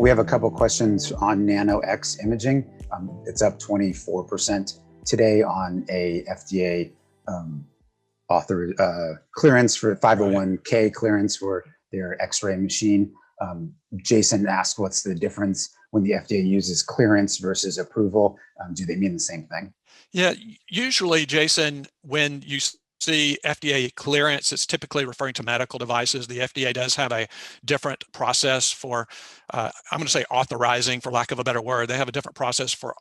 We have a couple questions on Nano-X imaging. It's up 24% today on a FDA clearance for 501(k) clearance for their X-ray machine. Jason asked, what's the difference when the FDA uses clearance versus approval? Do they mean the same thing? Yeah, usually, Jason, when you see FDA clearance, it's typically referring to medical devices. The FDA does have a different process for, I'm going to say authorizing, for lack of a better word. They have a different process for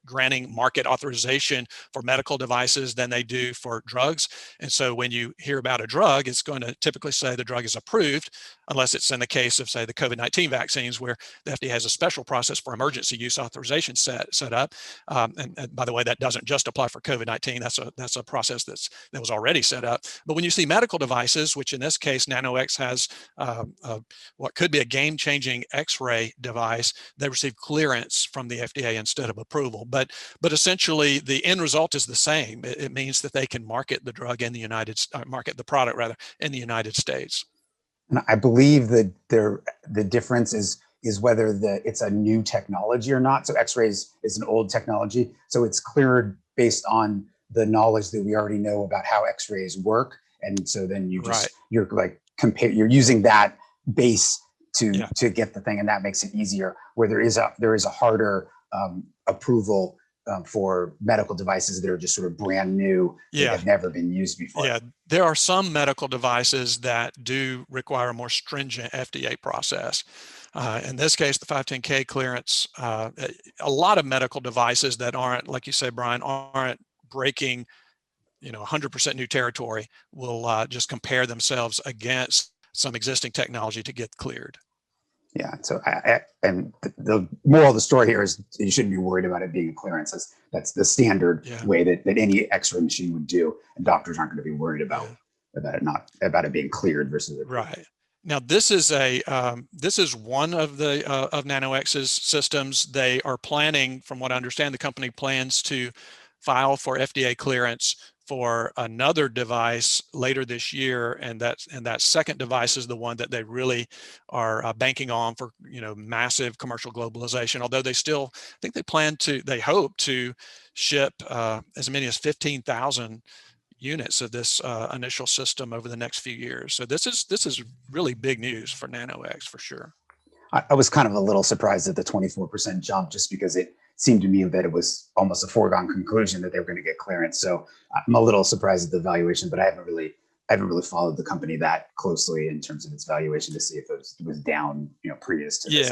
granting market authorization for medical devices than they do for drugs. And so when you hear about a drug, it's going to typically say the drug is approved, unless it's in the case of, say, the COVID-19 vaccines, where the FDA has a special process for emergency use authorization set up. And by the way, that doesn't just apply for COVID-19. That's a process that was already set up. But when you see medical devices, which in this case, Nano-X has what could be a game-changing X-ray device, they receive clearance from the FDA instead of approval. But essentially, the end result is the same. It means that they can market the drug in the market the product rather in the United States. And I believe that the difference is whether it's a new technology or not. So X-rays is an old technology, so it's cleared based on the knowledge that we already know about how X-rays work, and so then you're using that base to get the thing, and that makes it easier. Where there is a harder approval for medical devices that are just sort of brand new, that have never been used before. Yeah, there are some medical devices that do require a more stringent FDA process. In this case, the 510(k) clearance, a lot of medical devices that aren't, like you say, Brian, aren't breaking 100% new territory will just compare themselves against some existing technology to get cleared. Yeah, so and the moral of the story here is you shouldn't be worried about it being a clearance. That's the standard way that any X-ray machine would do, and doctors aren't going to be worried about it being cleared versus approved. Right. Now, this is one of the of Nano-X's systems. They are planning, from what I understand, the company plans to file for FDA clearance for another device later this year, and that second device is the one that they really are banking on for massive commercial globalization. Although they still think they hope to ship as many as 15,000 units of this initial system over the next few years. So this is really big news for Nano-X for sure. I was kind of a little surprised at the 24% jump, just because it seemed to me that it was almost a foregone conclusion that they were going to get clearance. So I'm a little surprised at the valuation, but I haven't really followed the company that closely in terms of its valuation to see if it was down, previous to this.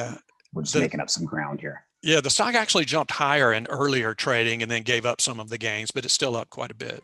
We're just making up some ground here. Yeah, the stock actually jumped higher in earlier trading and then gave up some of the gains, but it's still up quite a bit.